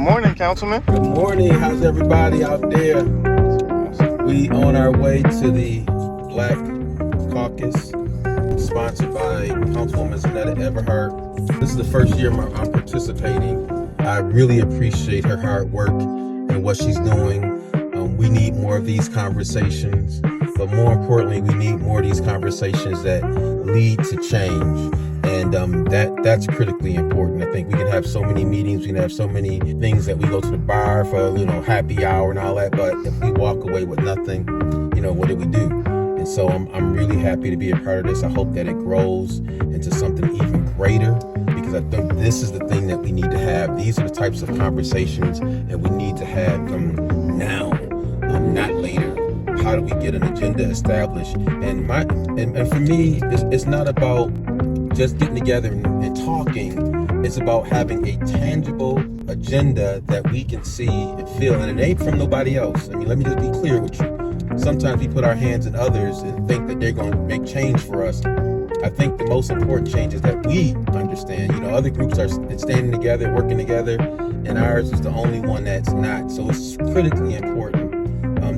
morning, Councilman. Good morning. How's everybody out there? We on our way to the Black Caucus, sponsored by Councilwoman Zeneta Everhart. This is the first year I'm participating. I really appreciate her hard work and what she's doing. We need more of these conversations, but more importantly, we need more of these conversations that lead to change. And that's critically important. I think we can have so many meetings, we can have so many things that we go to the bar for, happy hour and all that, but if we walk away with nothing, what do we do? And so I'm really happy to be a part of this. I hope that it grows into something even greater, because I think this is the thing that we need to have. These are the types of conversations that we need to have now, not later. How do we get an agenda established? And for me, it's not about just getting together and talking. It's about having a tangible agenda that we can see and feel, and it ain't from nobody else. Let me just be clear with you. Sometimes we put our hands in others and think that they're going to make change for us. I think the most important change is that we understand. Other groups are standing together, working together, and ours is the only one that's not. So it's critically important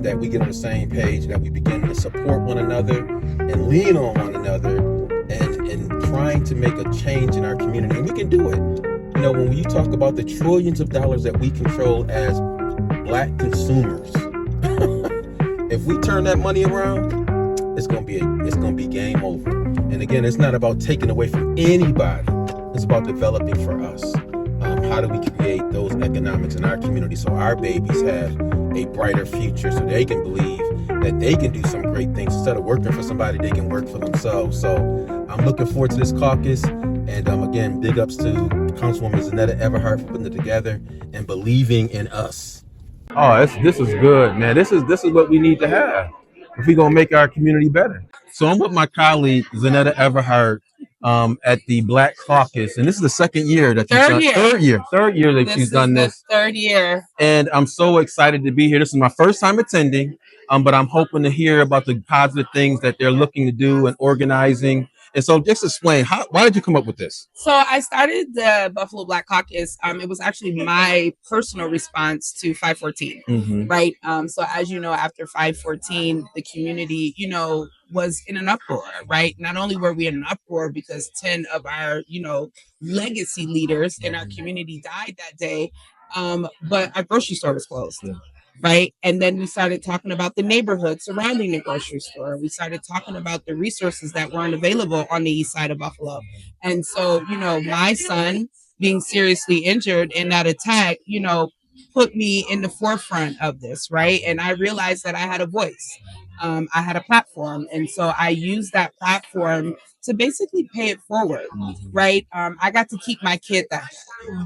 that we get on the same page, that we begin to support one another and lean on one another and trying to make a change in our community. And we can do it. When you talk about the trillions of dollars that we control as Black consumers, if we turn that money around, it's gonna be game over. And again, it's not about taking away from anybody. It's about developing for us. How do we create those economics in our community so our babies have a brighter future, so they can believe that they can do some great things. Instead of working for somebody, they can work for themselves. So I'm looking forward to this caucus. And again, big ups to Councilwoman Zeneta Everhart for putting it together and believing in us. Oh, this is good, man. This is what we need to have if we're gonna make our community better. So I'm with my colleague Zeneta Everhart at the Black Caucus, and this is the second year that third year that she's done this. Third year. And I'm so excited to be here. This is my first time attending, but I'm hoping to hear about the positive things that they're looking to do and organizing. And so just explain, why did you come up with this? So I started the Buffalo Black Caucus. It was actually my personal response to 514, right? So as you know, after 514, the community, was in an uproar, right? Not only were we in an uproar because 10 of our, legacy leaders in our community died that day, but our grocery store was closed. Yeah. Right. And then we started talking about the neighborhood surrounding the grocery store. We started talking about the resources that weren't available on the east side of Buffalo. And so, my son being seriously injured in that attack, put me in the forefront of this. Right. And I realized that I had a voice. I had a platform. And so I used that platform to basically pay it forward. Right. I got to keep my kid that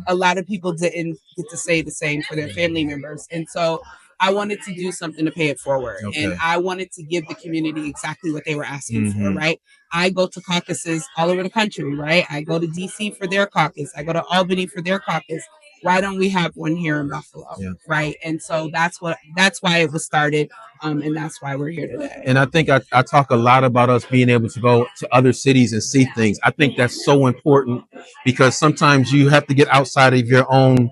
a lot of people didn't get to say the same for their family members. And so I wanted to do something to pay it forward. Okay. And I wanted to give the community exactly what they were asking for, right? I go to caucuses all over the country, right? I go to DC for their caucus. I go to Albany for their caucus. Why don't we have one here in Buffalo, right? And so that's why it was started, and that's why we're here today. And I think I talk a lot about us being able to go to other cities and see things. I think that's so important because sometimes you have to get outside of your own,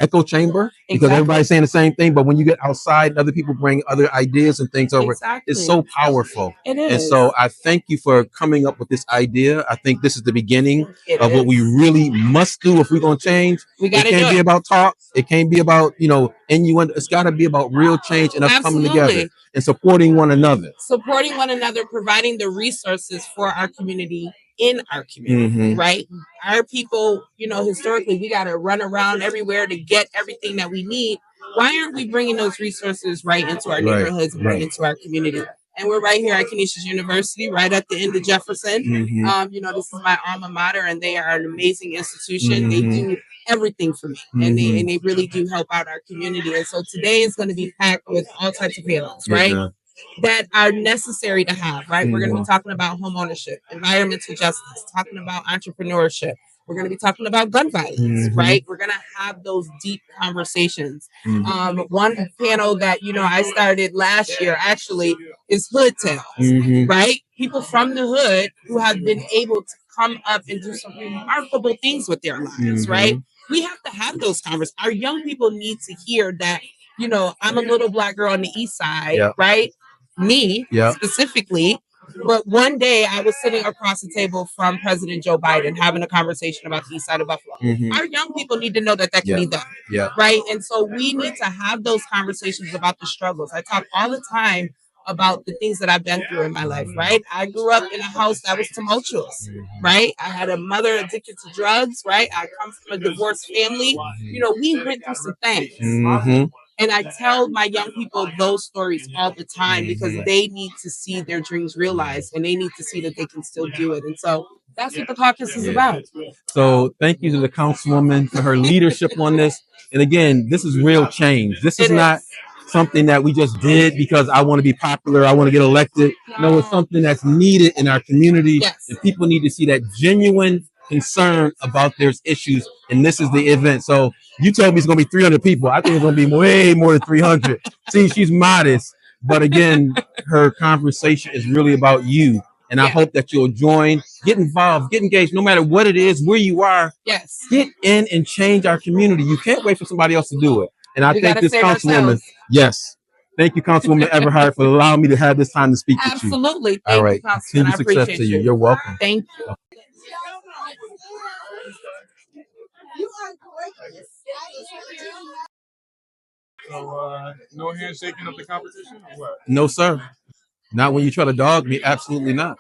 echo chamber, because everybody's saying the same thing. But when you get outside and other people bring other ideas and things over, it's so powerful. It is. And so I thank you for coming up with this idea. I think this is the beginning of what we really must do if we're going to change. It can't be about talk. It can't be about, innuendo. It's got to be about real change and us coming together and supporting one another. Providing the resources for our community in our community, right? Our people, historically, we got to run around everywhere to get everything that we need. Why aren't we bringing those resources right into our neighborhoods and right into our community? And we're right here at Canisius University, right at the end of Jefferson. This is my alma mater, and they are an amazing institution. They do everything for me, and they really do help out our community. And so today is going to be packed with all types of panels, right? That are necessary to have, right? We're going to be talking about home ownership, environmental justice, talking about entrepreneurship. We're going to be talking about gun violence, right? We're going to have those deep conversations. One panel that, I started last year actually is Hood Tales, right? People from the hood who have been able to come up and do some remarkable things with their lives, right? We have have those conversations. Our young people need to hear that, you know, I'm a little Black girl on the East Side, right? Me specifically. But one day I was sitting across the table from President Joe Biden having a conversation about the East Side of Buffalo. Our young people need to know that that can be done, right? And so we need to have those conversations about the struggles. I talk all the time about the things that I've been through in my life, right? I grew up in a house that was tumultuous, right? I had a mother addicted to drugs, right? I come from a divorced family. You know, we went through some things. And I tell my young people those stories all the time because they need to see their dreams realized and they need to see that they can still do it. And so that's what the caucus is about. So thank you to the councilwoman for her leadership on this. And again, this is real change. This is not something that we just did because I want to be popular, I want to get elected. No, it's something that's needed in our community. And people need to see that genuine concern about their issues. And this is the event. So you told me it's going to be 300 people. I think it's going to be way more than 300. See, she's modest. But again, her conversation is really about you. And I hope that you'll join, get involved, get engaged, no matter what it is, where you are. Get in and change our community. You can't wait for somebody else to do it. And I thank this councilwoman. Thank you, Councilwoman Everhart, for allowing me to have this time to speak with you. Absolutely. All right. Continued success to you. You're welcome. Thank you. So, no handshaking of the competition or what? No, sir. Not when you try to dog me. Absolutely not.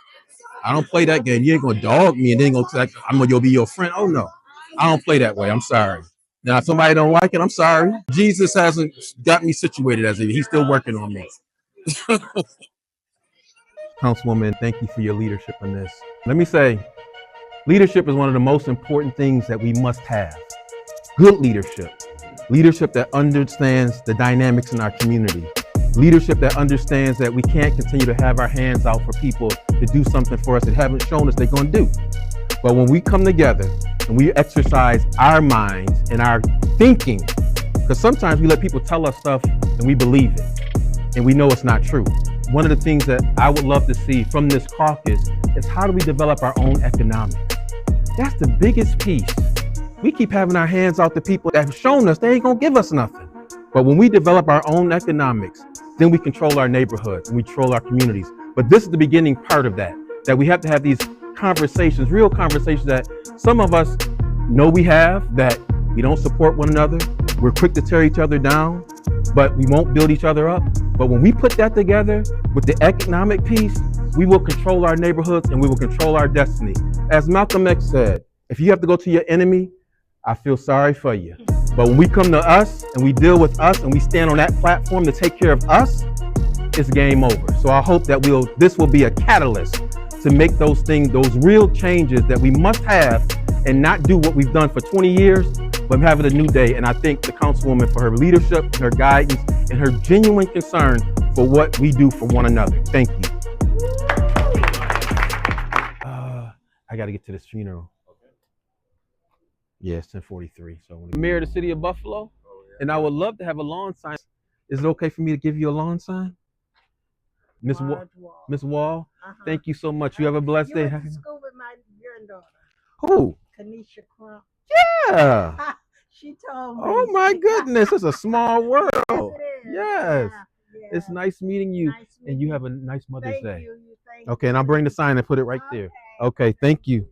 I don't play that game. You ain't gonna dog me and then I'm gonna be your friend. Oh no, I don't play that way. I'm sorry. Now, if somebody don't like it, I'm sorry. Jesus hasn't got me situated as he's still working on me. Councilwoman, thank you for your leadership in this. Let me say, leadership is one of the most important things that we must have. Good leadership. Leadership that understands the dynamics in our community. Leadership that understands that we can't continue to have our hands out for people to do something for us that haven't shown us they're going to do. But when we come together and we exercise our minds and our thinking, because sometimes we let people tell us stuff and we believe it and we know it's not true. One of the things that I would love to see from this caucus is how do we develop our own economics? That's the biggest piece. We keep having our hands out to people that have shown us they ain't gonna give us nothing. But when we develop our own economics, then we control our neighborhoods and we control our communities. But this is the beginning part of that we have to have these conversations, real conversations that some of us know we have, that we don't support one another. We're quick to tear each other down, but we won't build each other up. But when we put that together with the economic piece, we will control our neighborhoods and we will control our destiny. As Malcolm X said, if you have to go to your enemy, I feel sorry for you. But when we come to us and we deal with us and we stand on that platform to take care of us, it's game over. So I hope that this will be a catalyst to make those things, those real changes that we must have and not do what we've done for 20 years, but have it a new day. And I thank the councilwoman for her leadership, her guidance, and her genuine concern for what we do for one another. Thank you. I got to get to this funeral. Yeah, it's 10:43. So I'm mayor of the city of Buffalo, and I would love to have a lawn sign. Is it okay for me to give you a lawn sign? Miss Wall, thank you so much. You have a blessed day. You went to school with my granddaughter. Who? Kanisha Crump. Yeah. She told me. Oh my goodness, it's a small world. Yes, it is. Yes. Yeah. It's nice meeting you, Nice and you have a nice Mother's Thank Day. you. Okay, and I'll bring the sign and put it right there. Okay, thank you.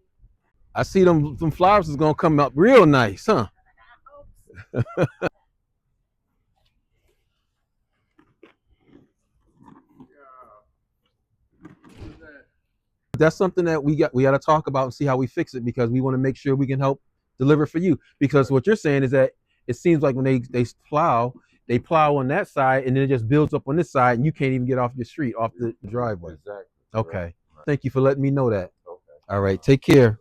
I see them flowers is gonna come up real nice, huh? That's something that we got to talk about and see how we fix it, because we want to make sure we can help deliver for you. Because what you're saying is that it seems like when they plow on that side and then it just builds up on this side and you can't even get off your street, off the driveway. Exactly. Okay. Right. Thank you for letting me know that. Okay. All right. Take care.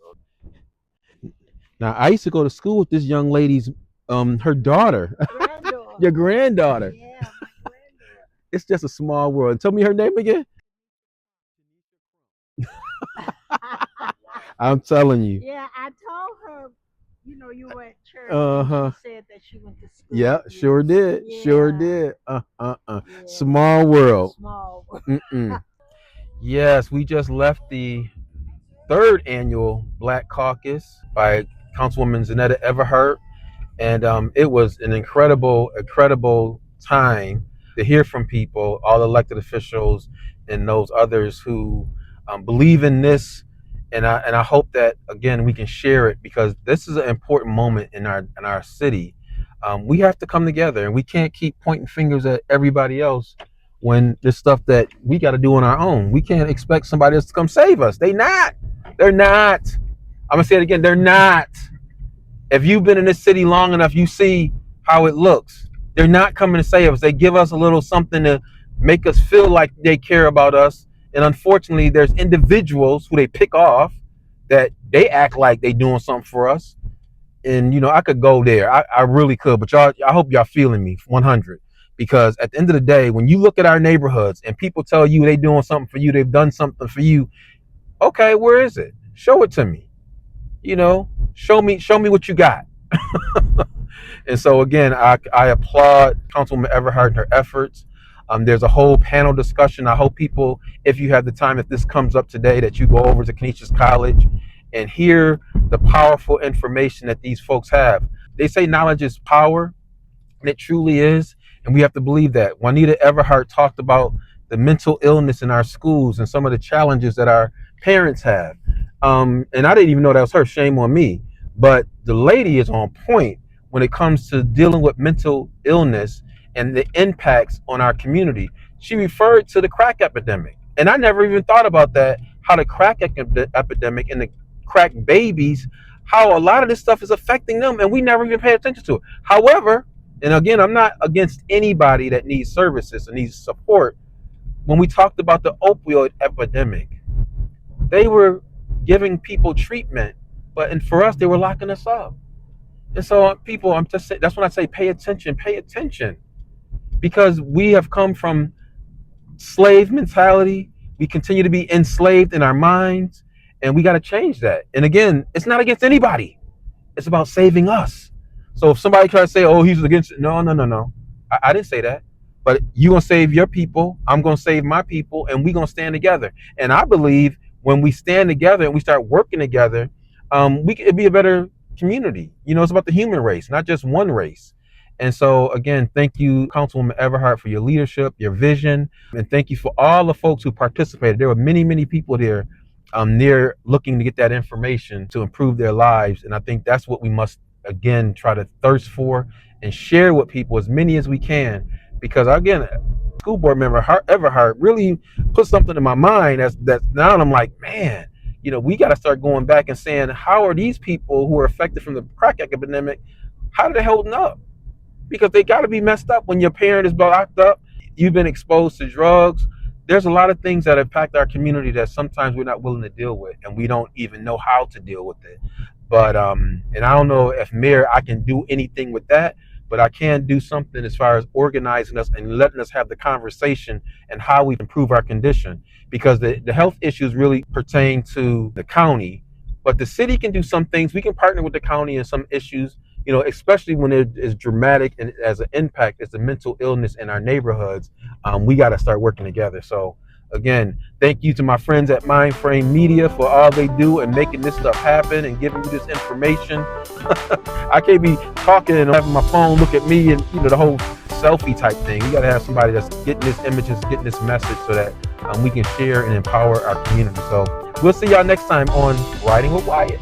Now, I used to go to school with this young lady's, her daughter, your granddaughter. Yeah, my granddaughter. It's just a small world. Tell me her name again. I'm telling you. Yeah, I told her, you were at church. Uh-huh. She said that she went to school. Yeah, sure did. Yeah. Sure did. Yeah. Small world. Small world. Yes, we just left the 3rd annual Black Caucus by Councilwoman Zeneta Everhart. And it was an incredible time to hear from people, all elected officials and those others who believe in this. And I hope that again we can share it, because this is an important moment in our city. We have to come together, and we can't keep pointing fingers at everybody else when there's stuff that we got to do on our own. We can't expect somebody else to come save us. They're not. I'm gonna say it again. They're not. If you've been in this city long enough, you see how it looks. They're not coming to save us. They give us a little something to make us feel like they care about us. And unfortunately, there's individuals who they pick off that they act like they doing something for us. And, I could go there. I really could. But y'all, I hope y'all feeling me 100. Because at the end of the day, when you look at our neighborhoods and people tell you they doing something for you, they've done something for you. Okay, where is it? Show it to me. Show me what you got. And so again, I applaud Councilwoman Everhart and her efforts. There's a whole panel discussion. I hope people, if you have the time, if this comes up today, that you go over to Canisius College and hear the powerful information that these folks have. They say knowledge is power, and it truly is. And we have to believe that. Zeneta Everhart talked about the mental illness in our schools and some of the challenges that our parents have. And I didn't even know that was her. Shame on me. But the lady is on point when it comes to dealing with mental illness and the impacts on our community. She referred to the crack epidemic. And I never even thought about that, how the crack epidemic and the crack babies, how a lot of this stuff is affecting them, and we never even pay attention to it. However, and again, I'm not against anybody that needs services and needs support. When we talked about the opioid epidemic, they were giving people treatment, and for us, they were locking us up. And so people, I'm just saying, that's when I say pay attention, because we have come from slave mentality. We continue to be enslaved in our minds, and we got to change that. And again, it's not against anybody. It's about saving us. So if somebody tries to say, oh, he's against it. No. I didn't say that. But you're going to save your people. I'm going to save my people, and we're going to stand together. And I believe when we stand together and we start working together, it'd be a better community. It's about the human race, not just one race. And so, again, thank you, Councilwoman Everhart, for your leadership, your vision, and thank you for all the folks who participated. There were many, many people there near looking to get that information to improve their lives. And I think that's what we must, again, try to thirst for and share with people, as many as we can. Because, again, school board member Everhart really put something in my mind that's now I'm like, man, we got to start going back and saying, how are these people who are affected from the crack epidemic, how are they holding up? Because they got to be messed up when your parent is locked up, you've been exposed to drugs. There's a lot of things that impact our community that sometimes we're not willing to deal with, and we don't even know how to deal with it. But and I don't know if Mayor, I can do anything with that, but I can do something as far as organizing us and letting us have the conversation and how we improve our condition. Because the health issues really pertain to the county, but the city can do some things. We can partner with the county in some issues, especially when it is dramatic and as an impact as the mental illness in our neighborhoods. We got to start working together. So again, thank you to my friends at Mindframe Media for all they do and making this stuff happen and giving you this information. I can't be talking and having my phone look at me and the whole selfie type thing. We got to have somebody that's getting this images, getting this message, so that we can share and empower our community. So we'll see y'all next time on Riding with Wyatt.